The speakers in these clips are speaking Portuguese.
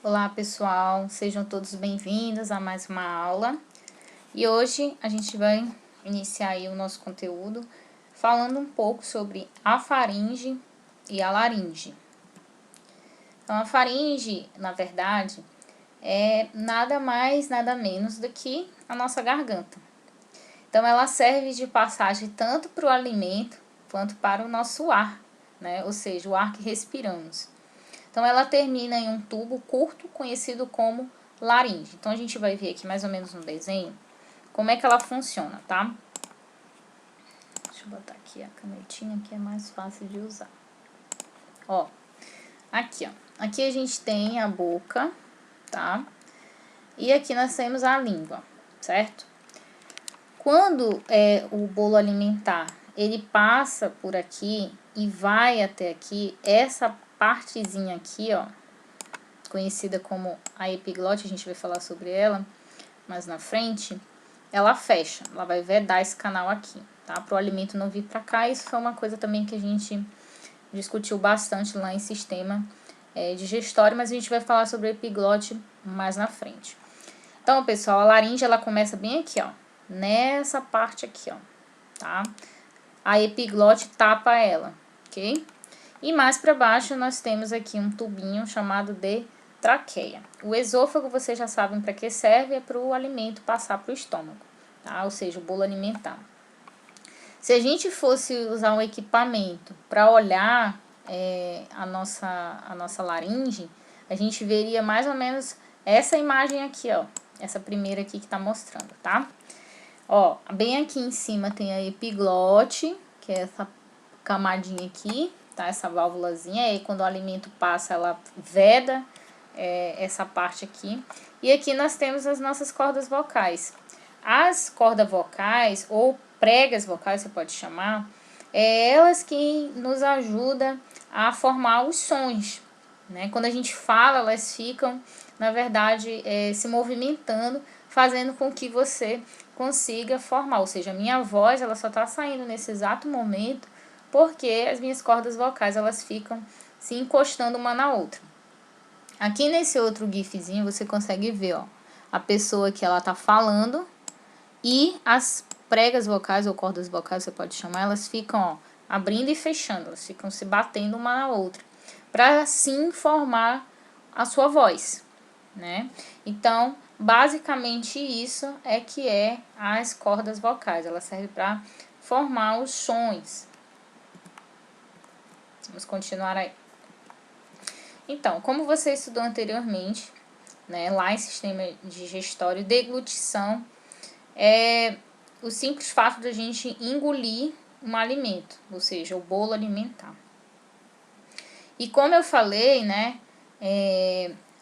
Olá pessoal, sejam todos bem-vindos a mais uma aula. E hoje a gente vai iniciar aí o nosso conteúdo falando um pouco sobre a faringe e a laringe. Então a faringe, na verdade, é nada mais, nada menos do que a nossa garganta. Então ela serve de passagem tanto para o alimento quanto para o nosso ar, né? Ou seja, o ar que respiramos. Então, ela termina em um tubo curto, conhecido como laringe. Então, a gente vai ver aqui mais ou menos no desenho como é que ela funciona, tá? Deixa eu botar aqui a canetinha que é mais fácil de usar. Ó, aqui, ó. Aqui a gente tem a boca, tá? E aqui nós temos a língua, certo? Quando o bolo alimentar, ele passa por aqui e vai até aqui, essa partezinha aqui, ó, conhecida como a epiglote, a gente vai falar sobre ela mais na frente, ela fecha, ela vai vedar esse canal aqui, tá? Para o alimento não vir para cá. Isso foi uma coisa também que a gente discutiu bastante lá em sistema digestório, mas a gente vai falar sobre a epiglote mais na frente. Então, pessoal, a laringe ela começa bem aqui, ó, nessa parte aqui, ó, tá? A epiglote tapa ela, ok? E mais para baixo nós temos aqui um tubinho chamado de traqueia. O esôfago, vocês já sabem para que serve, é para o alimento passar para o estômago, tá? Ou seja, o bolo alimentar. Se a gente fosse usar um equipamento para olhar a nossa laringe, a gente veria mais ou menos essa imagem aqui, ó. Essa primeira aqui que está mostrando, tá? Ó, bem aqui em cima tem a epiglote, que é essa camadinha aqui, tá? Essa válvulazinha, aí quando o alimento passa, ela veda essa parte aqui. E aqui nós temos as nossas cordas vocais. As cordas vocais, ou pregas vocais, você pode chamar, elas que nos ajudam a formar os sons, né? Quando a gente fala, elas ficam, na verdade, se movimentando, fazendo com que você consiga formar. Ou seja, a minha voz, ela só está saindo nesse exato momento porque as minhas cordas vocais, elas ficam se encostando uma na outra. Aqui nesse outro gifzinho, você consegue ver, ó, a pessoa que ela tá falando e as pregas vocais ou cordas vocais, você pode chamar, elas ficam, ó, abrindo e fechando, elas ficam se batendo uma na outra, para assim formar a sua voz, né? Então, basicamente isso é que é as cordas vocais, ela serve para formar os sons. Vamos continuar aí. Então, como você estudou anteriormente, né, lá em sistema digestório, deglutição é o simples fato da gente engolir um alimento, ou seja, o bolo alimentar. E como eu falei, né,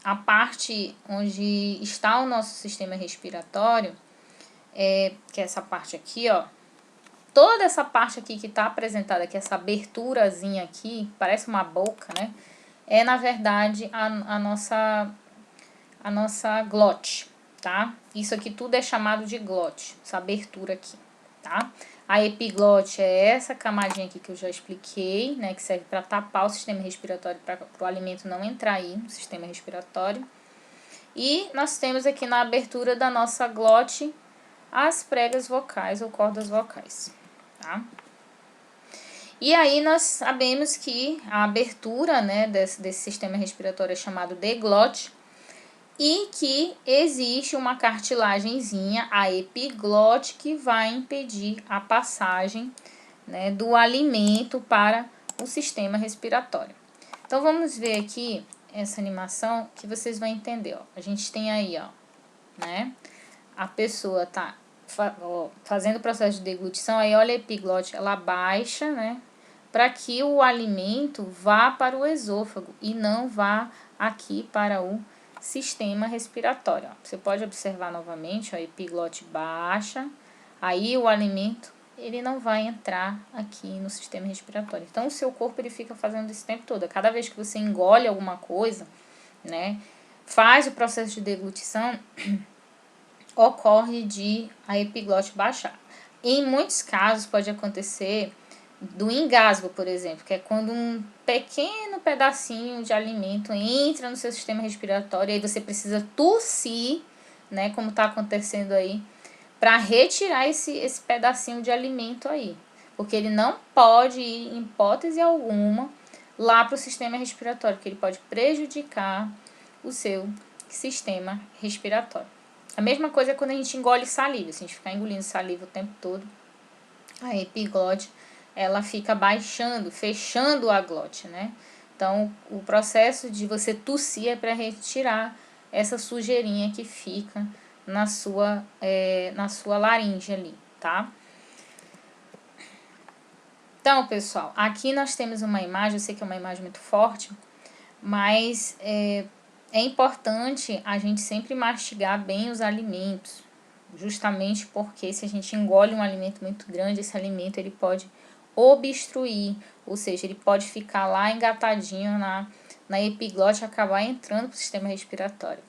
a parte onde está o nosso sistema respiratório, que é essa parte aqui, ó, toda essa parte aqui que está apresentada aqui, essa aberturazinha aqui, parece uma boca, né, é na verdade a nossa glote, tá? Isso aqui tudo é chamado de glote, essa abertura aqui, tá? A epiglote é essa camadinha aqui que eu já expliquei, né? Que serve para tapar o sistema respiratório, para o alimento não entrar aí no sistema respiratório. E nós temos aqui na abertura da nossa glote as pregas vocais ou cordas vocais, tá? E aí nós sabemos que a abertura, né, desse sistema respiratório é chamado de glote, e que existe uma cartilagenzinha, a epiglote, que vai impedir a passagem, né, do alimento para o sistema respiratório. Então, vamos ver aqui essa animação que vocês vão entender, ó. A gente tem aí, ó, né, a pessoa tá fazendo o processo de deglutição, aí olha a epiglote, ela baixa, né, para que o alimento vá para o esôfago e não vá aqui para o sistema respiratório. Ó. Você pode observar novamente, ó, a epiglote baixa, aí o alimento ele não vai entrar aqui no sistema respiratório. Então, o seu corpo ele fica fazendo isso o tempo todo. Cada vez que você engole alguma coisa, né, faz o processo de deglutição, ocorre de a epiglote baixar. Em muitos casos pode acontecer do engasgo, por exemplo, que é quando um pequeno pedacinho de alimento entra no seu sistema respiratório e aí você precisa tossir, né, como está acontecendo aí, para retirar esse pedacinho de alimento aí. Porque ele não pode ir, em hipótese alguma, lá para o sistema respiratório, porque ele pode prejudicar o seu sistema respiratório. A mesma coisa é quando a gente engole saliva. Se a gente ficar engolindo saliva o tempo todo, a epiglote ela fica baixando, fechando a glote, né? Então, o processo de você tossir é para retirar essa sujeirinha que fica na sua laringe ali, tá? Então, pessoal, aqui nós temos uma imagem, eu sei que é uma imagem muito forte, mas é importante a gente sempre mastigar bem os alimentos, justamente porque se a gente engole um alimento muito grande, esse alimento ele pode obstruir, ou seja, ele pode ficar lá engatadinho na epiglote e acabar entrando para o sistema respiratório.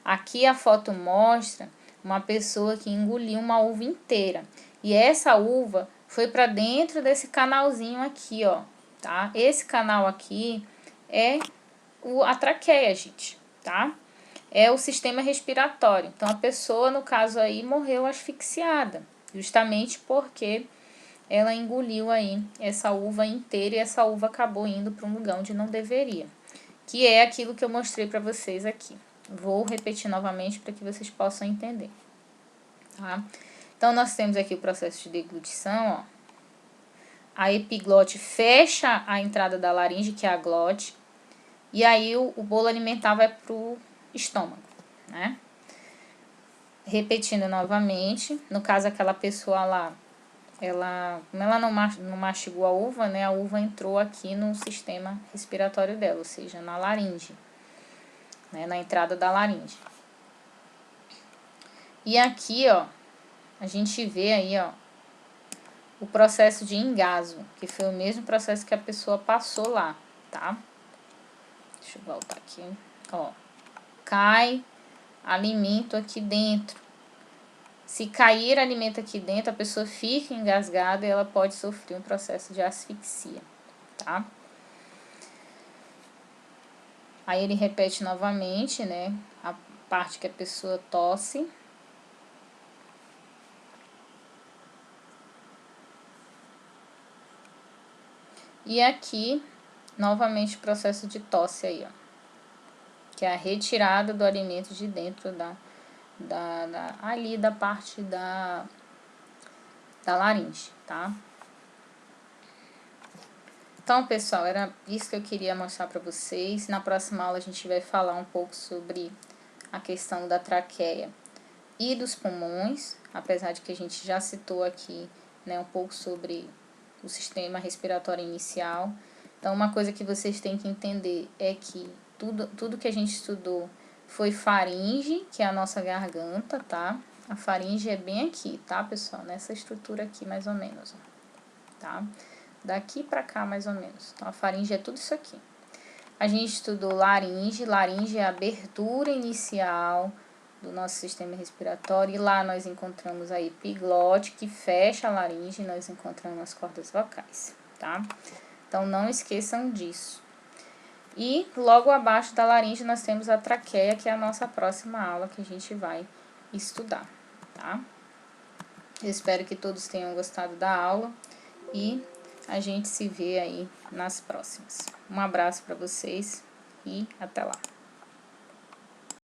Aqui a foto mostra uma pessoa que engoliu uma uva inteira, e essa uva foi para dentro desse canalzinho aqui, ó, tá? Esse canal aqui é a traqueia, gente, tá? É o sistema respiratório. Então, a pessoa, no caso aí, morreu asfixiada, justamente porque ela engoliu aí essa uva inteira e essa uva acabou indo para um lugar onde não deveria, que é aquilo que eu mostrei para vocês aqui. Vou repetir novamente para que vocês possam entender, tá? Então, nós temos aqui o processo de deglutição, ó. A epiglote fecha a entrada da laringe, que é a glote, e aí o bolo alimentar vai pro estômago, né? Repetindo novamente, no caso aquela pessoa lá, como ela não mastigou a uva, né? A uva entrou aqui no sistema respiratório dela, ou seja, na laringe, né? Na entrada da laringe. E aqui, ó, a gente vê aí, ó, o processo de engasgo, que foi o mesmo processo que a pessoa passou lá, tá? Deixa eu voltar aqui, ó. Cai alimento aqui dentro. Se cair alimento aqui dentro, a pessoa fica engasgada e ela pode sofrer um processo de asfixia, tá? Aí ele repete novamente, né, a parte que a pessoa tosse. E aqui, novamente, o processo de tosse aí, ó, que é a retirada do alimento de dentro ali da parte da laringe, tá? Então, pessoal, era isso que eu queria mostrar para vocês. Na próxima aula a gente vai falar um pouco sobre a questão da traqueia e dos pulmões, apesar de que a gente já citou aqui, né, um pouco sobre o sistema respiratório inicial. Então, uma coisa que vocês têm que entender é que tudo que a gente estudou foi faringe, que é a nossa garganta, tá? A faringe é bem aqui, tá, pessoal? Nessa estrutura aqui, mais ou menos, ó, tá? Daqui pra cá, mais ou menos. Então, a faringe é tudo isso aqui. A gente estudou laringe. Laringe é a abertura inicial do nosso sistema respiratório. E lá nós encontramos a epiglote, que fecha a laringe, e nós encontramos as cordas vocais, tá? Então, não esqueçam disso. E logo abaixo da laringe nós temos a traqueia, que é a nossa próxima aula que a gente vai estudar, tá? Eu espero que todos tenham gostado da aula e a gente se vê aí nas próximas. Um abraço para vocês e até lá.